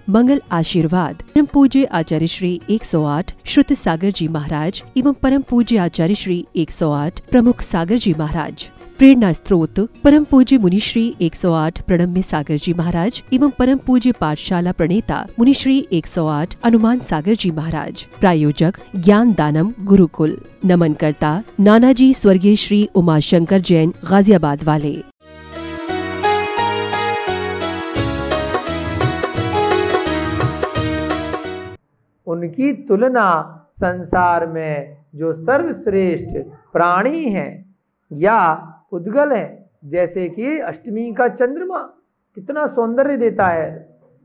मंगल आशीर्वाद परम पूज्य आचार्य श्री 108 श्रुत सागर जी महाराज एवं परम पूज्य आचार्य श्री 108 प्रमुख सागर जी महाराज। प्रेरणा स्त्रोत परम पूज्य मुनिश्री 108 प्रणम्य सागर जी महाराज एवं परम पूज्य पाठशाला प्रणेता मुनिश्री 108 अनुमान सागर जी महाराज। प्रायोजक ज्ञान दानम गुरुकुल। नमन करता नानाजी स्वर्गीय श्री उमाशंकर जैन गाजियाबाद वाले। उनकी तुलना संसार में जो सर्वश्रेष्ठ प्राणी हैं या उद्गल है, जैसे कि अष्टमी का चंद्रमा कितना सौंदर्य देता है,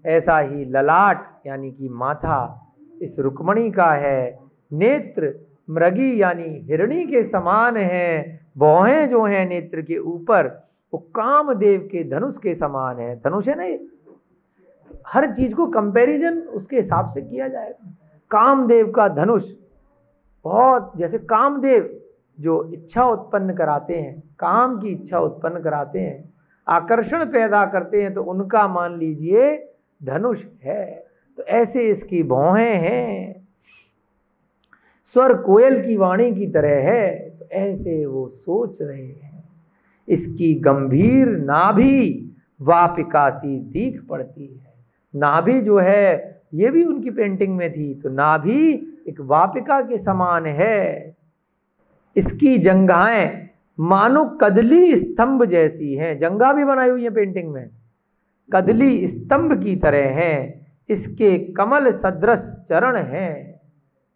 ऐसा ही ललाट यानी कि माथा इस रुक्मणी का है। नेत्र मृगी यानी हिरणी के समान है। भौहें जो हैं नेत्र के ऊपर वो कामदेव के धनुष के समान है। धनुष है ना, ये हर चीज को कंपैरिजन उसके हिसाब से किया जाएगा। कामदेव का धनुष बहुत, जैसे कामदेव जो इच्छा उत्पन्न कराते हैं, काम की इच्छा उत्पन्न कराते हैं, आकर्षण पैदा करते हैं, तो उनका मान लीजिए धनुष है। तो ऐसे इसकी भौहें हैं, स्वर कोयल की वाणी की तरह है। तो ऐसे वो सोच रहे हैं। इसकी गंभीर नाभि वापिका सी दीख पड़ती है। नाभि जो है ये भी उनकी पेंटिंग में थी, तो नाभि एक वापिका के समान है। इसकी जंघाएं मानो कदली स्तंभ जैसी हैं। जंघा भी बनाई हुई है पेंटिंग में, कदली स्तंभ की तरह हैं। इसके कमल सदृश चरण हैं,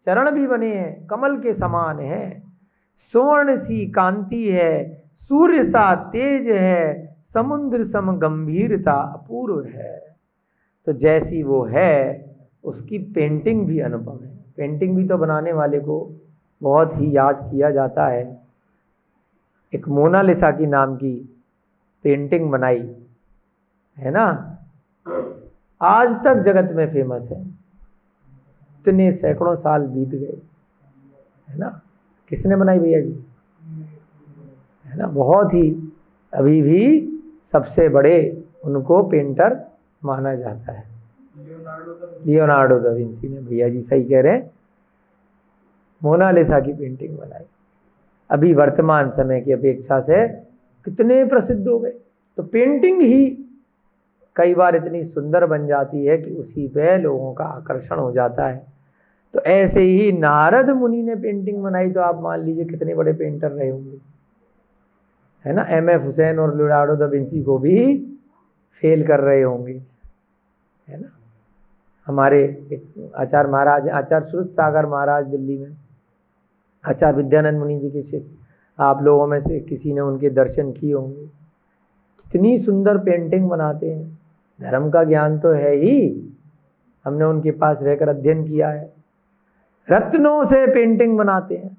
चरण भी बने हैं, कमल के समान हैं। स्वर्ण सी कांति है, सूर्य सा तेज है, समुद्र सम गंभीरता अपूर्व है। तो जैसी वो है उसकी पेंटिंग भी अनुपम है। पेंटिंग भी तो बनाने वाले को बहुत ही याद किया जाता है। एक मोनालिसा की नाम की पेंटिंग बनाई है ना, आज तक जगत में फेमस है। इतने सैकड़ों साल बीत गए है ना। किसने बनाई भैया जी? है ना, बहुत ही अभी भी सबसे बड़े उनको पेंटर माना जाता है, लियोनार्डो दा विंसी ने। भैया जी सही कह रहे हैं, मोनालिसा की पेंटिंग बनाई। अभी वर्तमान समय की अपेक्षा से कितने प्रसिद्ध हो गए। तो पेंटिंग ही कई बार इतनी सुंदर बन जाती है कि उसी पे लोगों का आकर्षण हो जाता है। तो ऐसे ही नारद मुनि ने पेंटिंग बनाई, तो आप मान लीजिए कितने बड़े पेंटर रहे होंगे, है ना। एम.एफ. हुसैन और लियोनार्डो दा विंसी को भी फेल कर रहे होंगे, है ना। हमारे एक आचार्य महाराज, आचार्य श्रुत सागर महाराज दिल्ली में, आचार्य विद्यानंद मुनि जी के शिष्य, आप लोगों में से किसी ने उनके दर्शन किए होंगे। कितनी सुंदर पेंटिंग बनाते हैं। धर्म का ज्ञान तो है ही, हमने उनके पास रहकर अध्ययन किया है। रत्नों से पेंटिंग बनाते हैं,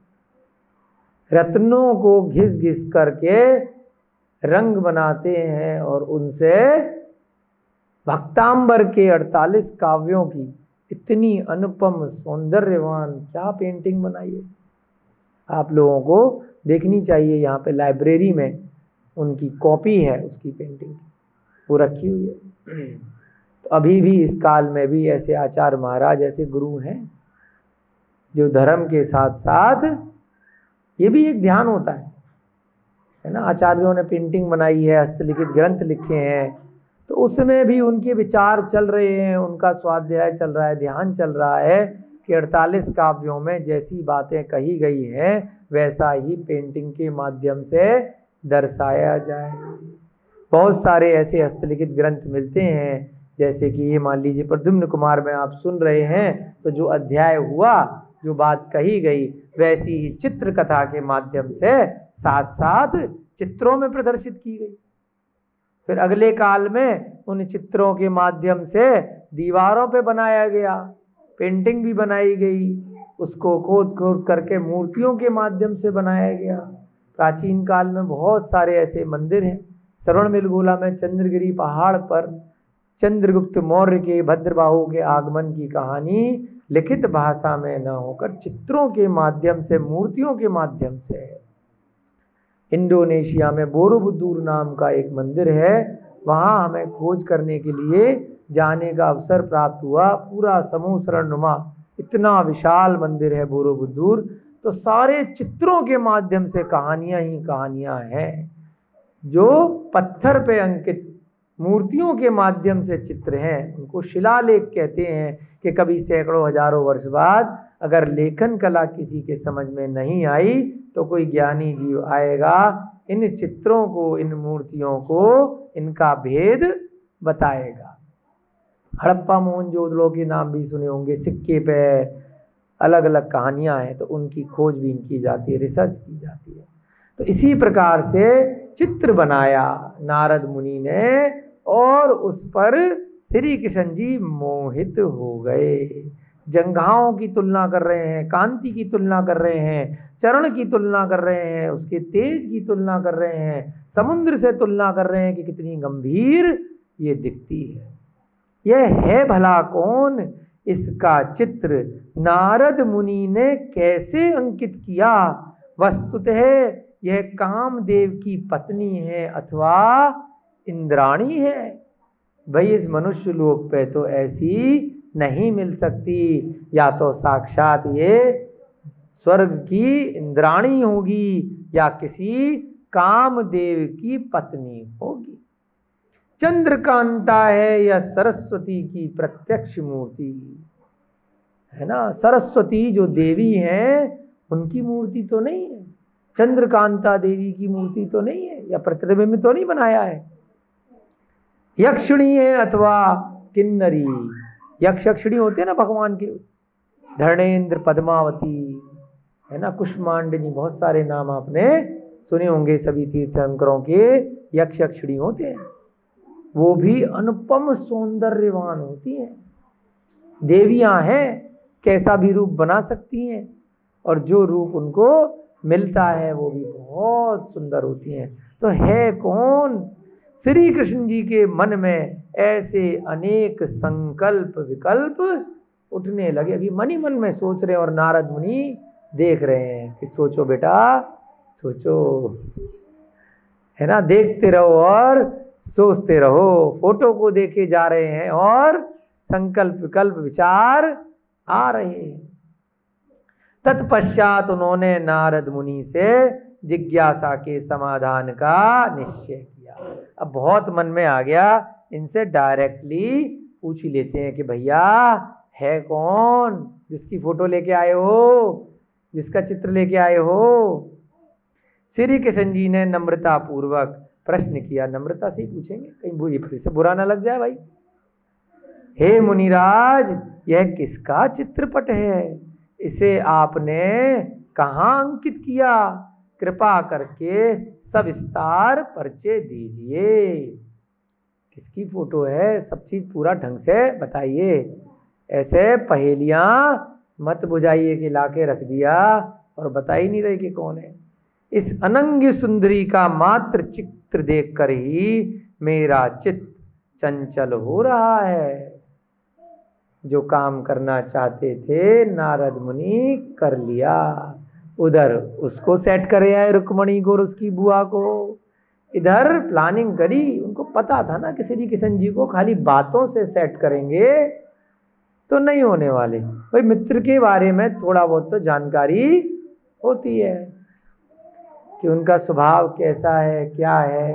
रत्नों को घिस घिस करके रंग बनाते हैं और उनसे भक्तांबर के 48 काव्यों की इतनी अनुपम सौंदर्यवान क्या पेंटिंग बनाई है। आप लोगों को देखनी चाहिए। यहाँ पे लाइब्रेरी में उनकी कॉपी है उसकी पेंटिंग की, वो रखी हुई है। तो अभी भी इस काल में भी ऐसे आचार्य महाराज, ऐसे गुरु हैं जो धर्म के साथ साथ, ये भी एक ध्यान होता है ना। आचार्यों ने पेंटिंग बनाई है, हस्तलिखित ग्रंथ लिखे हैं, तो उसमें भी उनके विचार चल रहे हैं, उनका स्वाध्याय चल रहा है, ध्यान चल रहा है कि 48 काव्यों में जैसी बातें कही गई हैं वैसा ही पेंटिंग के माध्यम से दर्शाया जाए। बहुत सारे ऐसे हस्तलिखित ग्रंथ मिलते हैं, जैसे कि ये मान लीजिए प्रद्युम्न कुमार में आप सुन रहे हैं, तो जो अध्याय हुआ, जो बात कही गई, वैसी ही चित्र कथा के माध्यम से साथ साथ चित्रों में प्रदर्शित की गई। फिर अगले काल में उन चित्रों के माध्यम से दीवारों पे बनाया गया, पेंटिंग भी बनाई गई, उसको खोद खोद करके मूर्तियों के माध्यम से बनाया गया। प्राचीन काल में बहुत सारे ऐसे मंदिर हैं। श्रवणबेलगोला में चंद्रगिरी पहाड़ पर चंद्रगुप्त मौर्य के भद्रबाहु के आगमन की कहानी लिखित भाषा में न होकर चित्रों के माध्यम से, मूर्तियों के माध्यम से है। इंडोनेशिया में बोरोबुदुर नाम का एक मंदिर है, वहाँ हमें खोज करने के लिए जाने का अवसर प्राप्त हुआ। पूरा समूह शरणनुमा इतना विशाल मंदिर है बोरोबुदूर, तो सारे चित्रों के माध्यम से कहानियां ही कहानियां हैं। जो पत्थर पे अंकित मूर्तियों के माध्यम से चित्र हैं, उनको शिलालेख कहते हैं कि कभी सैकड़ों हजारों वर्ष बाद अगर लेखन कला किसी के समझ में नहीं आई तो कोई ज्ञानी जीव आएगा, इन चित्रों को, इन मूर्तियों को, इनका भेद बताएगा। हड़प्पा मोहनजोदड़ो के नाम भी सुने होंगे, सिक्के पे अलग अलग कहानियां हैं, तो उनकी खोजबीन की जाती है, रिसर्च की जाती है। तो इसी प्रकार से चित्र बनाया नारद मुनि ने और उस पर श्री कृष्ण जी मोहित हो गए। जंघाओं की तुलना कर रहे हैं, कांति की तुलना कर रहे हैं, चरण की तुलना कर रहे हैं, उसके तेज की तुलना कर रहे हैं, समुद्र से तुलना कर रहे हैं कि कितनी गंभीर ये दिखती है। यह है भला कौन, इसका चित्र नारद मुनि ने कैसे अंकित किया। वस्तुतः यह कामदेव की पत्नी है अथवा इंद्राणी है। भाई इस मनुष्य लोक पे तो ऐसी नहीं मिल सकती, या तो साक्षात ये स्वर्ग की इंद्राणी होगी या किसी कामदेव की पत्नी होगी। चंद्रकांता है या सरस्वती की प्रत्यक्ष मूर्ति है ना। सरस्वती जो देवी हैं उनकी मूर्ति तो नहीं है, चंद्रकांता देवी की मूर्ति तो नहीं है, या प्रतिबिंब तो नहीं बनाया है। यक्षिणी है अथवा किन्नरी, यक्ष यक्षिणी होते हैं ना भगवान के, धर्णेन्द्र, पद्मावती है ना, कुष्मांडिनी, बहुत सारे नाम आपने सुने होंगे सभी तीर्थंकरों के, यक्ष यक्षिणी होते हैं। वो भी अनुपम सौंदर्यवान होती हैं, देवियां हैं, कैसा भी रूप बना सकती हैं, और जो रूप उनको मिलता है वो भी बहुत सुंदर होती हैं। तो है कौन, श्री कृष्ण जी के मन में ऐसे अनेक संकल्प विकल्प उठने लगे। अभी मन ही मन में सोच रहे हैं और नारद मुनि देख रहे हैं कि सोचो बेटा सोचो, है ना, देखते रहो और सोचते रहो। फोटो को देखे जा रहे हैं और संकल्प विकल्प विचार आ रहे हैं। तत्पश्चात उन्होंने नारद मुनि से जिज्ञासा के समाधान का निश्चय किया। अब बहुत मन में आ गया, इनसे डायरेक्टली पूछ ही लेते हैं कि भैया है कौन जिसकी फोटो लेके आए हो, जिसका चित्र लेके आए हो। श्री कृष्ण जी ने नम्रता पूर्वक प्रश्न किया। नम्रता से ही पूछेंगे, कहीं फिर से बुरा ना लग जाए भाई। हे मुनिराज, यह किसका चित्रपट है, इसे आपने कहाँ अंकित किया, कृपा करके सविस्तार परिचय दीजिए। किसकी फोटो है, सब चीज पूरा ढंग से बताइए। ऐसे पहेलियां मत बुझाइए कि लाके रख दिया और बता ही नहीं रहे कि कौन है। इस अनंग सुंदरी का मात्र चित्र देखकर ही मेरा चित्त चंचल हो रहा है। जो काम करना चाहते थे नारद मुनि कर लिया। उधर उसको सेट करे आए रुक्मणी को और उसकी बुआ को, इधर प्लानिंग करी। उनको पता था ना कि श्री कृष्ण जी को खाली बातों से सेट करेंगे तो नहीं होने वाले। भाई मित्र के बारे में थोड़ा बहुत तो जानकारी होती है कि उनका स्वभाव कैसा है, क्या है,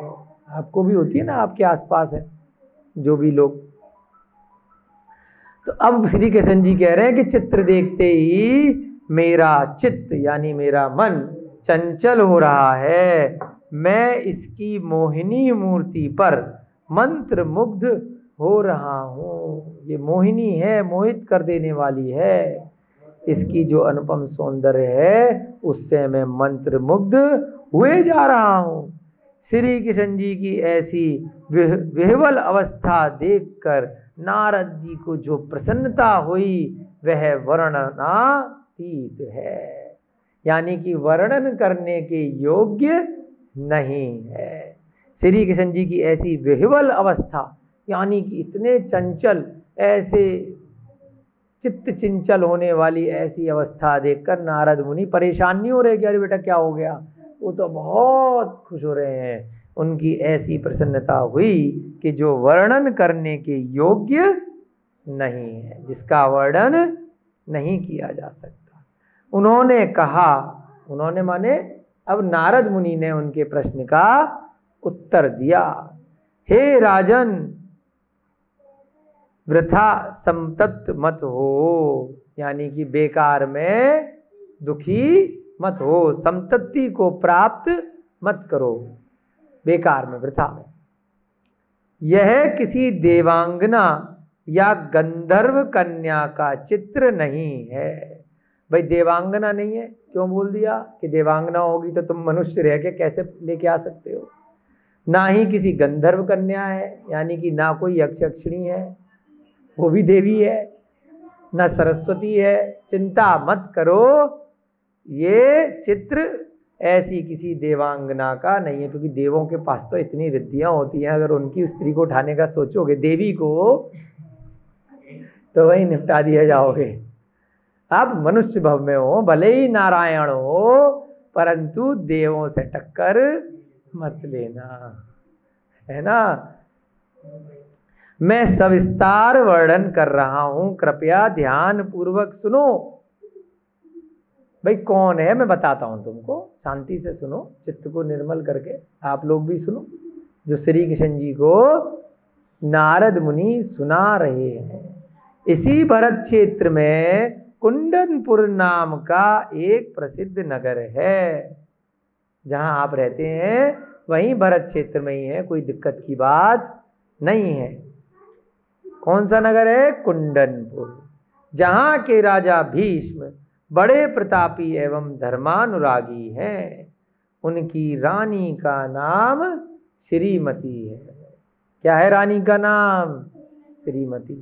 आपको भी होती है ना, आपके आसपास है जो भी लोग। तो अब श्री कृष्ण जी कह रहे हैं कि चित्र देखते ही मेरा चित्त यानी मेरा मन चंचल हो रहा है। मैं इसकी मोहिनी मूर्ति पर मंत्र मुग्ध हो रहा हूँ। ये मोहिनी है, मोहित कर देने वाली है। इसकी जो अनुपम सौंदर्य है उससे मैं मंत्र मुग्ध हुए जा रहा हूँ। श्री कृष्ण जी की ऐसी विह्वल अवस्था देखकर नारद जी को जो प्रसन्नता हुई वह वर्णनातीत है, यानी कि वर्णन करने के योग्य नहीं है। श्री कृष्ण जी की ऐसी विह्वल अवस्था यानी कि इतने चंचल, ऐसे चित्त चंचल होने वाली ऐसी अवस्था देखकर नारद मुनि परेशान नहीं हो रहे कि अरे बेटा क्या हो गया, वो तो बहुत खुश हो रहे हैं। उनकी ऐसी प्रसन्नता हुई कि जो वर्णन करने के योग्य नहीं है, जिसका वर्णन नहीं किया जा सकता। उन्होंने कहा, उन्होंने माने अब नारद मुनि ने उनके प्रश्न का उत्तर दिया, हे राजन, वृथा संतप्त मत हो, यानी कि बेकार में दुखी मत हो, संतप्ति को प्राप्त मत करो, बेकार में, वृथा में। यह किसी देवांगना या गंधर्व कन्या का चित्र नहीं है। भाई देवांगना नहीं है, क्यों बोल दिया कि देवांगना होगी तो तुम मनुष्य रह के कैसे लेके आ सकते हो। ना ही किसी गंधर्व कन्या है, यानी कि ना कोई यक्षिणी है, वो भी देवी है, ना सरस्वती है। चिंता मत करो, ये चित्र ऐसी किसी देवांगना का नहीं है, क्योंकि देवों के पास तो इतनी रिद्धियां होती हैं, अगर उनकी स्त्री को उठाने का सोचोगे, देवी को, तो वही निपटा दिया जाओगे। आप मनुष्य भव में हो, भले ही नारायण हो, परंतु देवों से टक्कर मत लेना, है ना। मैं सविस्तार वर्णन कर रहा हूं, कृपया ध्यान पूर्वक सुनो। भाई कौन है मैं बताता हूं तुमको, शांति से सुनो, चित्त को निर्मल करके। आप लोग भी सुनो, जो श्री कृष्ण जी को नारद मुनि सुना रहे हैं। इसी भरत क्षेत्र में कुंडनपुर नाम का एक प्रसिद्ध नगर है, जहां आप रहते हैं वहीं भरत क्षेत्र में ही है, कोई दिक्कत की बात नहीं है। कौन सा नगर है? कुंडनपुर, जहां के राजा भीष्म बड़े प्रतापी एवं धर्मानुरागी हैं। उनकी रानी का नाम श्रीमती है। क्या है रानी का नाम? श्रीमती।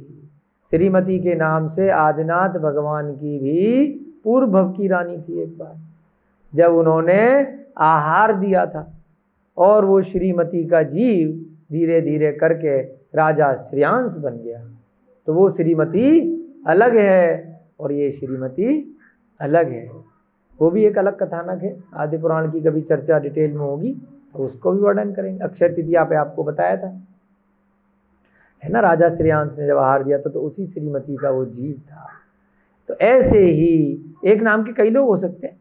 श्रीमती के नाम से आदिनाथ भगवान की भी पूर्व भव की रानी थी। एक बार जब उन्होंने आहार दिया था और वो श्रीमती का जीव धीरे धीरे करके राजा श्रेयांश बन गया, तो वो श्रीमती अलग है और ये श्रीमती अलग है। वो भी एक अलग कथानक है, आदि पुराण की कभी चर्चा डिटेल में होगी तो उसको भी वर्णन करेंगे। अक्षय तृतीया पे आपको बताया था, है ना, राजा श्रेयांश ने जब आहार दिया था तो उसी श्रीमती का वो जीव था। तो ऐसे ही एक नाम के कई लोग हो सकते हैं,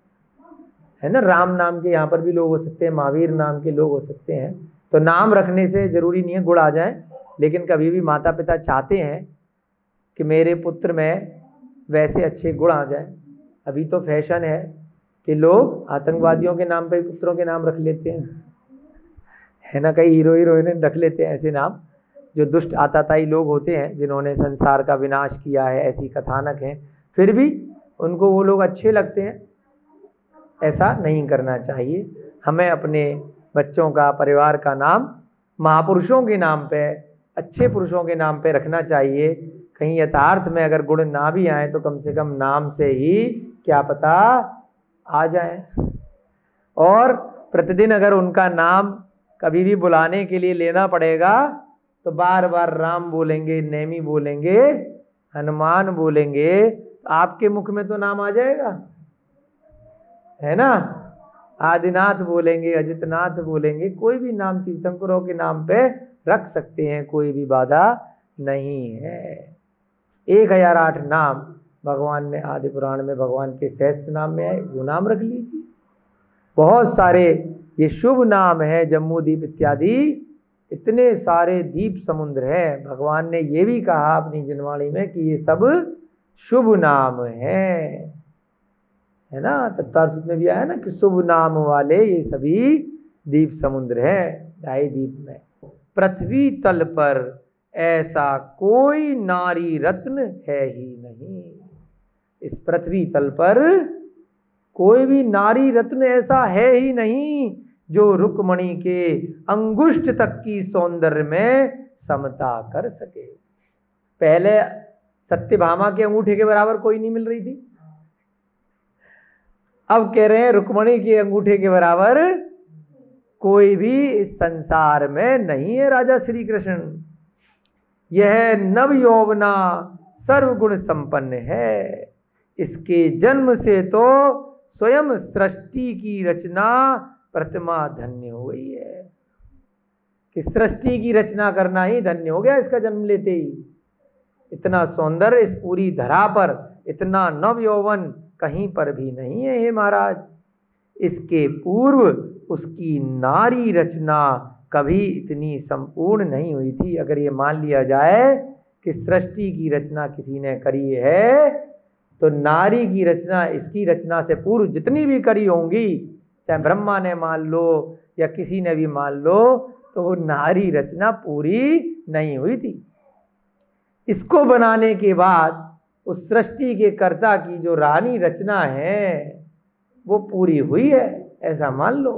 है ना, राम नाम के यहाँ पर भी लोग हो सकते हैं, महावीर नाम के लोग हो सकते हैं। तो नाम रखने से जरूरी नहीं है गुण आ जाए, लेकिन कभी भी माता पिता चाहते हैं कि मेरे पुत्र में वैसे अच्छे गुण आ जाए। अभी तो फैशन है कि लोग आतंकवादियों के नाम पे पुत्रों के नाम रख लेते हैं, है ना, कई हीरो हीरोइन रख लेते हैं ऐसे नाम, जो दुष्ट आताताई लोग होते हैं जिन्होंने संसार का विनाश किया है, ऐसी कथानक हैं, फिर भी उनको वो लोग अच्छे लगते हैं। ऐसा नहीं करना चाहिए। हमें अपने बच्चों का, परिवार का नाम महापुरुषों के नाम पे, अच्छे पुरुषों के नाम पे रखना चाहिए। कहीं यथार्थ में अगर गुण ना भी आए तो कम से कम नाम से ही क्या पता आ जाए। और प्रतिदिन अगर उनका नाम कभी भी बुलाने के लिए लेना पड़ेगा तो बार बार राम बोलेंगे, नेमी बोलेंगे, हनुमान बोलेंगे, तो आपके मुख में तो नाम आ जाएगा, है ना। आदिनाथ बोलेंगे, अजितनाथ बोलेंगे, कोई भी नाम तीर्थंकरों के नाम पे रख सकते हैं, कोई भी बाधा नहीं है। 1008 नाम भगवान ने आदि पुराण में भगवान के सहस्त्र नाम में आए, वो नाम रख लीजिए। बहुत सारे ये शुभ नाम है, जम्मू द्वीप इत्यादि, इतने सारे द्वीप समुद्र हैं। भगवान ने ये भी कहा अपनी जनवाणी में कि ये सब शुभ नाम है ना। तत्वार्थ में भी आया ना कि शुभ नाम वाले ये सभी द्वीप समुद्र हैं। ढाई द्वीप में पृथ्वी तल पर ऐसा कोई नारी रत्न है ही नहीं। इस पृथ्वी तल पर कोई भी नारी रत्न ऐसा है ही नहीं जो रुक्मणी के अंगुष्ठ तक की सौंदर्य में समता कर सके। पहले सत्यभामा के अंगूठे के बराबर कोई नहीं मिल रही थी, अब कह रहे हैं रुक्मणी के अंगूठे के बराबर कोई भी इस संसार में नहीं है। राजा श्री कृष्ण यह नव यौवना सर्वगुण संपन्न है। इसके जन्म से तो स्वयं सृष्टि की रचना प्रतिमा धन्य हो गई है। कि सृष्टि की रचना करना ही धन्य हो गया इसका जन्म लेते ही। इतना सौंदर्य इस पूरी धरा पर, इतना नव यौवन कहीं पर भी नहीं है हे महाराज। इसके पूर्व उसकी नारी रचना कभी इतनी संपूर्ण नहीं हुई थी। अगर ये मान लिया जाए कि सृष्टि की रचना किसी ने करी है, तो नारी की रचना इसकी रचना से पूर्व जितनी भी करी होंगी, चाहे ब्रह्मा ने मान लो या किसी ने भी मान लो, तो वो नारी रचना पूरी नहीं हुई थी। इसको बनाने के बाद उस सृष्टि के कर्ता की जो रानी रचना है वो पूरी हुई है, ऐसा मान लो।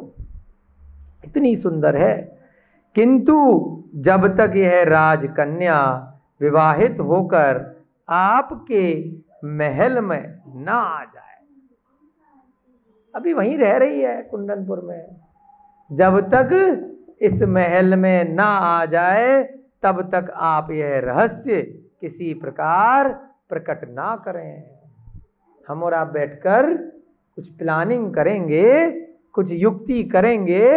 इतनी सुंदर है। किंतु जब तक यह राजकन्या विवाहित होकर आपके महल में ना आ जाए, अभी वहीं रह रही है कुंदनपुर में, जब तक इस महल में ना आ जाए तब तक आप यह रहस्य किसी प्रकार प्रकट ना करें। हम और आप बैठकर कुछ प्लानिंग करेंगे, कुछ युक्ति करेंगे,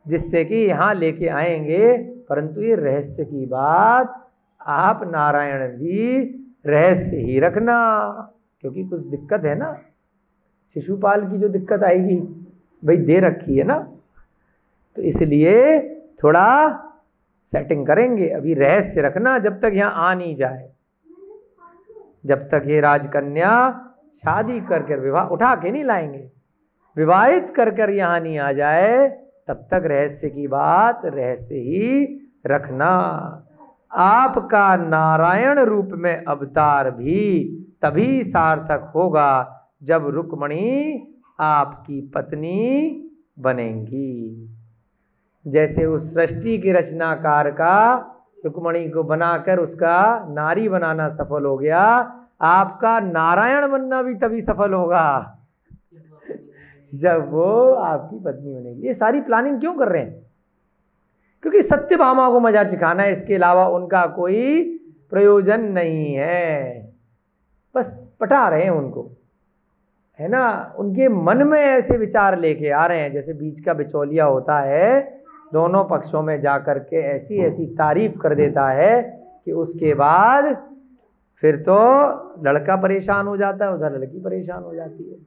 जिससे कि यहाँ लेके आएंगे, परंतु ये रहस्य की बात आप नारायण जी रहस्य ही रखना, क्योंकि कुछ दिक्कत है ना। शिशुपाल की जो दिक्कत आएगी भाई दे रखी है ना, तो इसलिए थोड़ा सेटिंग करेंगे। अभी रहस्य रखना जब तक यहाँ आ नहीं जाए, जब तक ये राजकन्या शादी कर कर, विवाह उठा के नहीं लाएंगे, विवाहित कर कर यहाँ नहीं आ जाए, तब तक रहस्य की बात रहस्य ही रखना। आपका नारायण रूप में अवतार भी तभी सार्थक होगा जब रुक्मणी आपकी पत्नी बनेंगी। जैसे उस सृष्टि के रचनाकार का रुक्मणी को बनाकर उसका नारी बनाना सफल हो गया, आपका नारायण बनना भी तभी सफल होगा जब वो आपकी पत्नी बनेगी। ये सारी प्लानिंग क्यों कर रहे हैं? क्योंकि सत्यभामा को मजा चिखाना है, इसके अलावा उनका कोई प्रयोजन नहीं है। बस पटा रहे हैं उनको, है ना। उनके मन में ऐसे विचार लेके आ रहे हैं, जैसे बीच का बिचौलिया होता है, दोनों पक्षों में जाकर के ऐसी ऐसी तारीफ कर देता है कि उसके बाद फिर तो लड़का परेशान हो जाता है, उधर लड़की परेशान हो जाती है।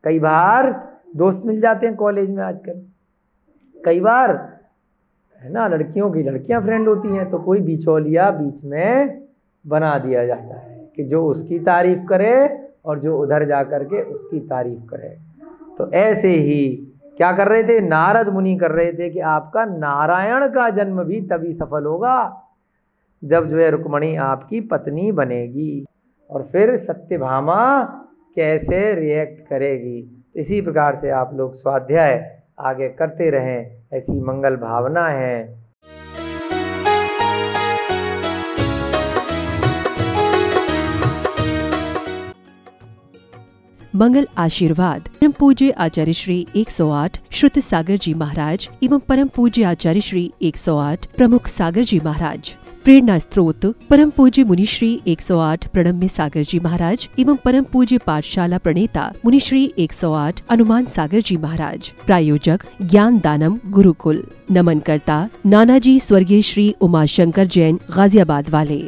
कई बार दोस्त मिल जाते हैं कॉलेज में आजकल, कई बार है ना, लड़कियों की लड़कियां फ्रेंड होती हैं, तो कोई बिचौलिया बीच में बना दिया जाता है कि जो उसकी तारीफ करे और जो उधर जा कर के उसकी तारीफ करे। तो ऐसे ही क्या कर रहे थे, नारद मुनि कर रहे थे कि आपका नारायण का जन्म भी तभी सफल होगा जब जो है रुक्मणी आपकी पत्नी बनेगी, और फिर सत्यभामा कैसे रिएक्ट करेगी। इसी प्रकार से आप लोग स्वाध्याय आगे करते रहें, ऐसी मंगल भावना है। मंगल आशीर्वाद परम पूज्य आचार्य श्री 108 श्रुत सागर जी महाराज एवं परम पूज्य आचार्य श्री 108 प्रमुख सागर जी महाराज। प्रेरणा स्त्रोत परम पूज्य मुनिश्री 108 प्रणम्य सागर जी महाराज एवं परम पूज्य पाठशाला प्रणेता मुनिश्री 108 हनुमान सागर जी महाराज। प्रायोजक ज्ञान दानम गुरुकुल। नमन करता नानाजी स्वर्गीय श्री उमाशंकर जैन गाजियाबाद वाले।